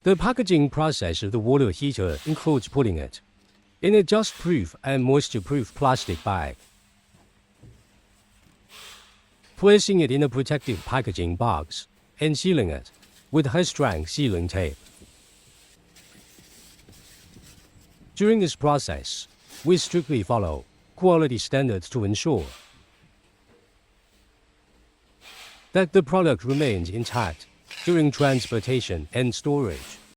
The packaging process of the water heater includes putting it in a dust-proof and moisture-proof plastic bag, placing it in a protective packaging box, and sealing it with high-strength sealing tape. During this process, we strictly follow quality standards to ensure that the product remains intact during transportation and storage.